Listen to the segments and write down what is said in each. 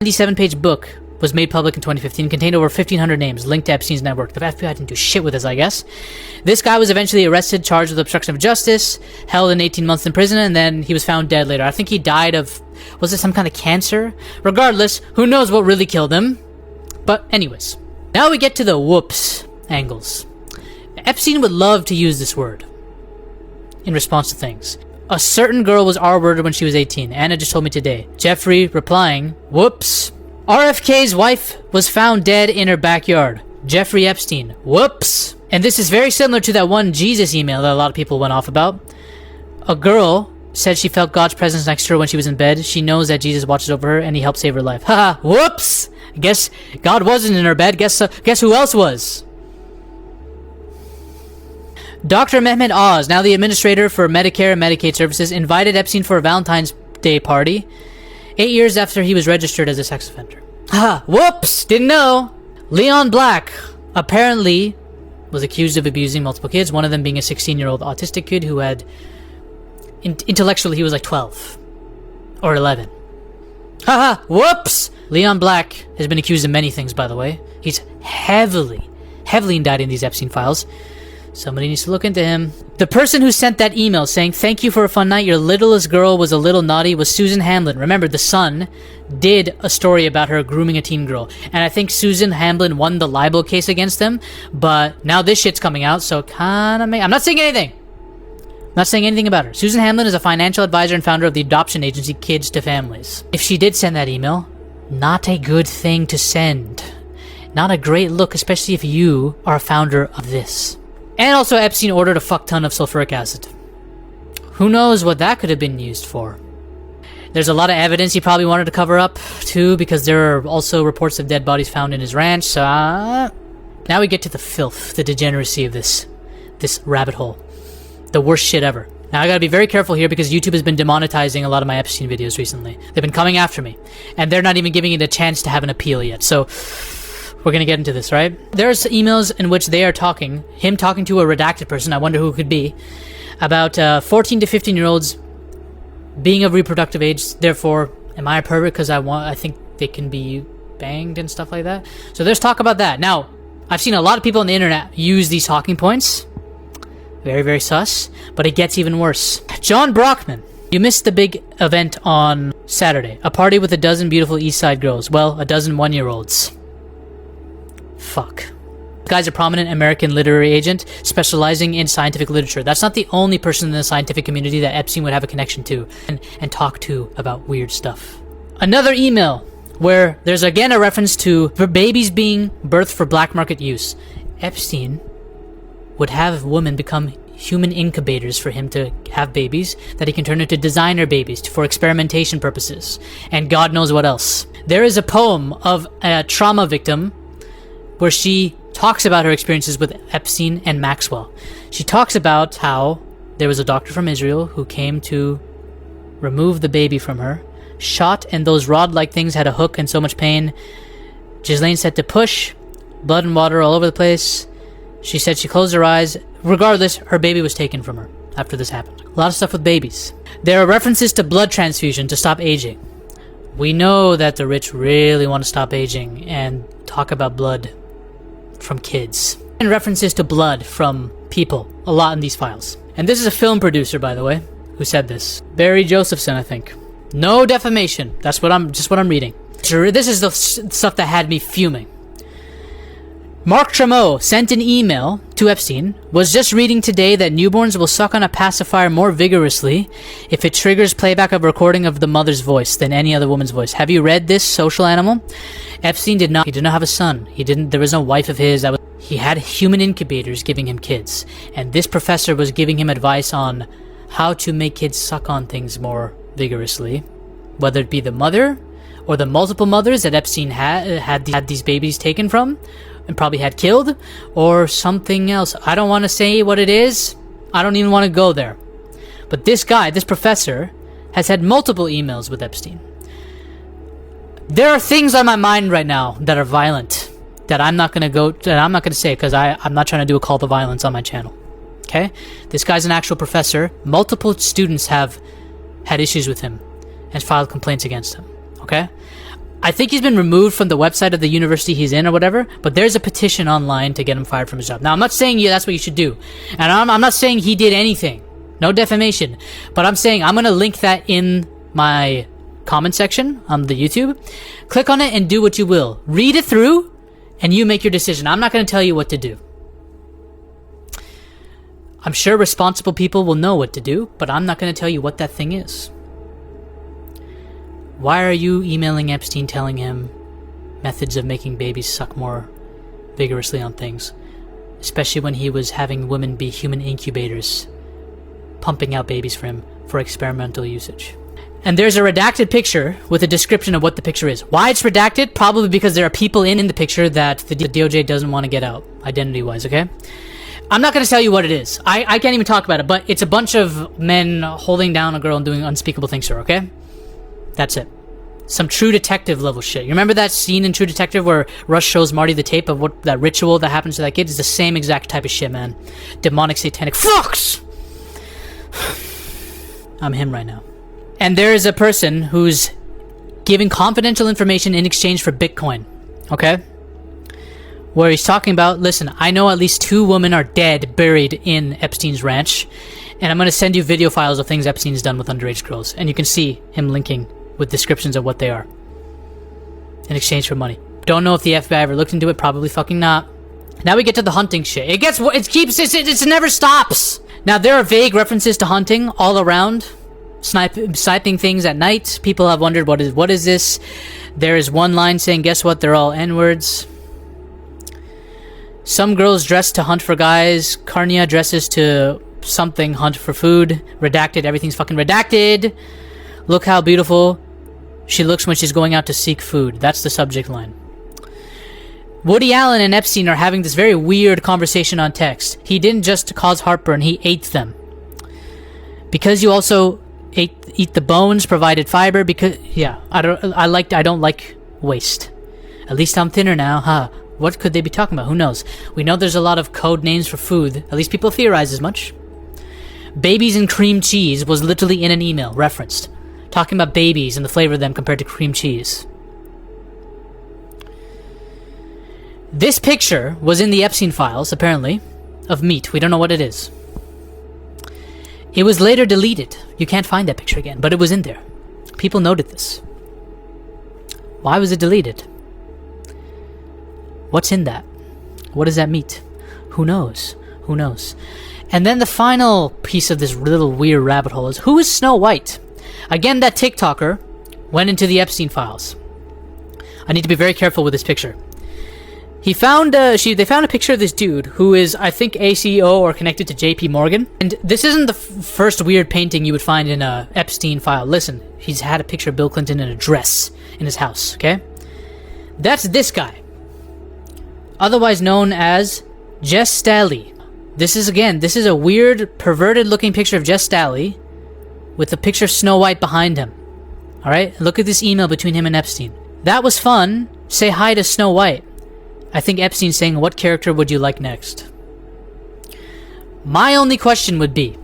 97-page book was made public in 2015, contained over 1,500 names linked to Epstein's network. The FBI didn't do shit with this, I guess. This guy was eventually arrested, charged with obstruction of justice, held in 18 months in prison, and then he was found dead later. I think he died of, was it some kind of cancer? Regardless, who knows what really killed him? But anyways, now we get to the whoops angles. Epstein would love to use this word in response to things. A certain girl was R-worded when she was 18. Anna just told me today. Jeffrey replying, whoops. RFK's wife was found dead in her backyard. Jeffrey Epstein. Whoops. And this is very similar to that one Jesus email that a lot of people went off about. A girl said she felt God's presence next to her when she was in bed. She knows that Jesus watches over her and he helped save her life. Haha. Whoops. Guess God wasn't in her bed. Guess who else was? Dr. Mehmet Oz, now the administrator for Medicare and Medicaid services, invited Epstein for a Valentine's Day party 8 years after he was registered as a sex offender. Ha! Whoops! Didn't know! Leon Black apparently was accused of abusing multiple kids, one of them being a 16-year-old autistic kid who had... intellectually, he was like 12. Or 11. Haha! Whoops! Leon Black has been accused of many things, by the way. He's heavily indicted in these Epstein files. Somebody needs to look into him. The person who sent that email saying, "Thank you for a fun night, your littlest girl was a little naughty," was Susan Hamlin. Remember, The Sun did a story about her grooming a teen girl. And I think Susan Hamlin won the libel case against them. But now this shit's coming out, so kinda I'm not saying anything. I'm not saying anything about her. Susan Hamlin is a financial advisor and founder of the adoption agency Kids to Families. If she did send that email, not a good thing to send. Not a great look, especially if you are a founder of this. And also Epstein ordered a fuck ton of sulfuric acid. Who knows what that could have been used for? There's a lot of evidence he probably wanted to cover up, too, because there are also reports of dead bodies found in his ranch, so... now we get to the filth, the degeneracy of this rabbit hole. The worst shit ever. Now I gotta be very careful here because YouTube has been demonetizing a lot of my Epstein videos recently. They've been coming after me. And they're not even giving it a chance to have an appeal yet, so... we're gonna get into this, right? There's emails in which they are talking, him talking to a redacted person, I wonder who it could be, about 14 to 15-year-olds being of reproductive age, therefore, am I a pervert because I think they can be banged and stuff like that? So there's talk about that. Now, I've seen a lot of people on the internet use these talking points. Very, very sus. But it gets even worse. John Brockman. You missed the big event on Saturday. A party with a dozen beautiful East Side girls. Well, a dozen one-year-olds. Fuck. The guy's a prominent American literary agent specializing in scientific literature. That's not the only person in the scientific community that Epstein would have a connection to and talk to about weird stuff. Another email where there's again a reference to babies being birthed for black market use. Epstein would have women become human incubators for him to have babies that he can turn into designer babies for experimentation purposes. And God knows what else. There is a poem of a trauma victim where she talks about her experiences with Epstein and Maxwell. She talks about how there was a doctor from Israel who came to remove the baby from her, shot, and those rod-like things had a hook and so much pain. Ghislaine said to push, blood and water all over the place. She said she closed her eyes. Regardless, her baby was taken from her after this happened. A lot of stuff with babies. There are references to blood transfusion to stop aging. We know that the rich really want to stop aging and talk about blood from kids. And references to blood from people a lot in these files. And this is a film producer, by the way, who said this. Barry Josephson, I think. No defamation. That's what I'm reading. This is the stuff that had me fuming. Mark Trameau sent an email to Epstein. Was just reading today that newborns will suck on a pacifier more vigorously if it triggers playback of a recording of the mother's voice than any other woman's voice. Have you read this, social animal? Epstein did not have a son. There was no wife of his. He had human incubators giving him kids. And this professor was giving him advice on how to make kids suck on things more vigorously. Whether it be the mother or the multiple mothers that Epstein had these babies taken from and probably had killed, or something else. I don't want to say what it is. I don't even want to go there. But this guy, this professor, has had multiple emails with Epstein. There are things on my mind right now that are violent that I'm not going to say because I'm not trying to do a call to violence on my channel. Okay? This guy's an actual professor. Multiple students have had issues with him and filed complaints against him. Okay? I think he's been removed from the website of the university he's in or whatever, but there's a petition online to get him fired from his job. Now, I'm not saying that's what you should do. And I'm not saying he did anything. No defamation. But I'm saying I'm going to link that in my comment section on the YouTube. Click on it and do what you will. Read it through and you make your decision. I'm not going to tell you what to do. I'm sure responsible people will know what to do, but I'm not going to tell you what that thing is. Why are you emailing Epstein telling him methods of making babies suck more vigorously on things? Especially when he was having women be human incubators, pumping out babies for him for experimental usage. And there's a redacted picture with a description of what the picture is. Why it's redacted? Probably because there are people in the picture that the DOJ doesn't want to get out, identity-wise, okay? I'm not going to tell you what it is. I can't even talk about it, but it's a bunch of men holding down a girl and doing unspeakable things to her, okay? That's it. Some True Detective level shit. You remember that scene in True Detective where Rush shows Marty the tape of what that ritual that happens to that kid? It's the same exact type of shit, man. Demonic, satanic fucks! I'm him right now. And there is a person who's giving confidential information in exchange for Bitcoin, okay? Where he's talking about, listen, I know at least 2 women are dead, buried in Epstein's ranch, and I'm going to send you video files of things Epstein's done with underage girls, and you can see him linking with descriptions of what they are in exchange for money. Don't know if the FBI ever looked into it, probably fucking not. Now we get to the hunting shit. It never stops. Now there are vague references to hunting all around. Sniping things at night. People have wondered what is this? There is one line saying, guess what, they're all N-words. Some girls dress to hunt for guys. Karnia dresses to something, hunt for food. Redacted, everything's fucking redacted. Look how beautiful she looks when she's going out to seek food. That's the subject line. Woody Allen and Epstein are having this very weird conversation on text. He didn't just cause heartburn, he ate them. Because you also eat the bones, provided fiber, because yeah, I don't like waste. At least I'm thinner now, huh? What could they be talking about? Who knows? We know there's a lot of code names for food. At least people theorize as much. Babies and cream cheese was literally in an email referenced, talking about babies and the flavor of them compared to cream cheese. This picture was in the Epstein files, apparently, of meat. We don't know what it is. It was later deleted. You can't find that picture again, but it was in there. People noted this. Why was it deleted? What's in that? What does that meat? Who knows? Who knows? And then the final piece of this little weird rabbit hole is, who is Snow White? Again, that TikToker went into the Epstein files. I need to be very careful with this picture. They found a picture of this dude who is, I think, a CEO or connected to JP Morgan. And this isn't the first weird painting you would find in a Epstein file. Listen, he's had a picture of Bill Clinton in a dress in his house, okay? That's this guy. Otherwise known as Jess Staley. This is a weird, perverted looking picture of Jess Staley with a picture of Snow White behind him. Alright? Look at this email between him and Epstein. That was fun. Say hi to Snow White. I think Epstein's saying, what character would you like next? My only question would be,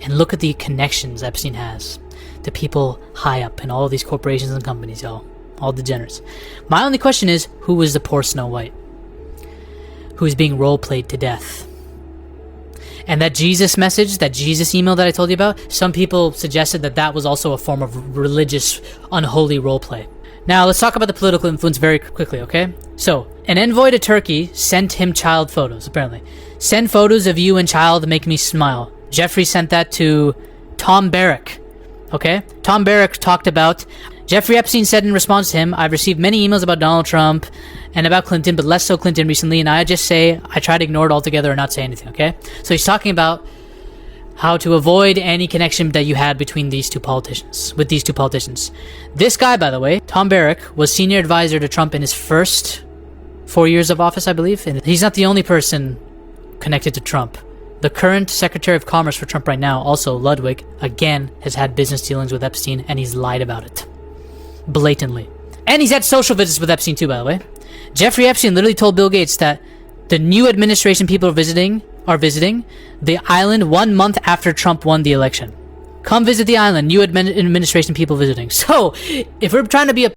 and look at the connections Epstein has to people high up in all of these corporations and companies, y'all. All degenerates. My only question is, who was the poor Snow White? Who is being role-played to death? And that Jesus message, that Jesus email that I told you about, some people suggested that was also a form of religious, unholy roleplay. Now, let's talk about the political influence very quickly, okay? So, an envoy to Turkey sent him child photos, apparently. Send photos of you and child make me smile. Jeffrey sent that to Tom Barrack, okay? Tom Barrack talked about... Jeffrey Epstein said in response to him, I've received many emails about Donald Trump and about Clinton, but less so Clinton recently, and I just say I try to ignore it altogether and not say anything, okay? So he's talking about how to avoid any connection that you had between these two politicians, with these two politicians. This guy, by the way, Tom Barrack, was senior advisor to Trump in his first 4 years of office, I believe, and he's not the only person connected to Trump. The current Secretary of Commerce for Trump right now, also Ludwig, again, has had business dealings with Epstein, and he's lied about it. Blatantly. And he's had social visits with Epstein too, by the way. Jeffrey Epstein literally told Bill Gates that the new administration people are visiting the island 1 month after Trump won the election. Come visit the island. New administration people visiting. So, if we're trying to be a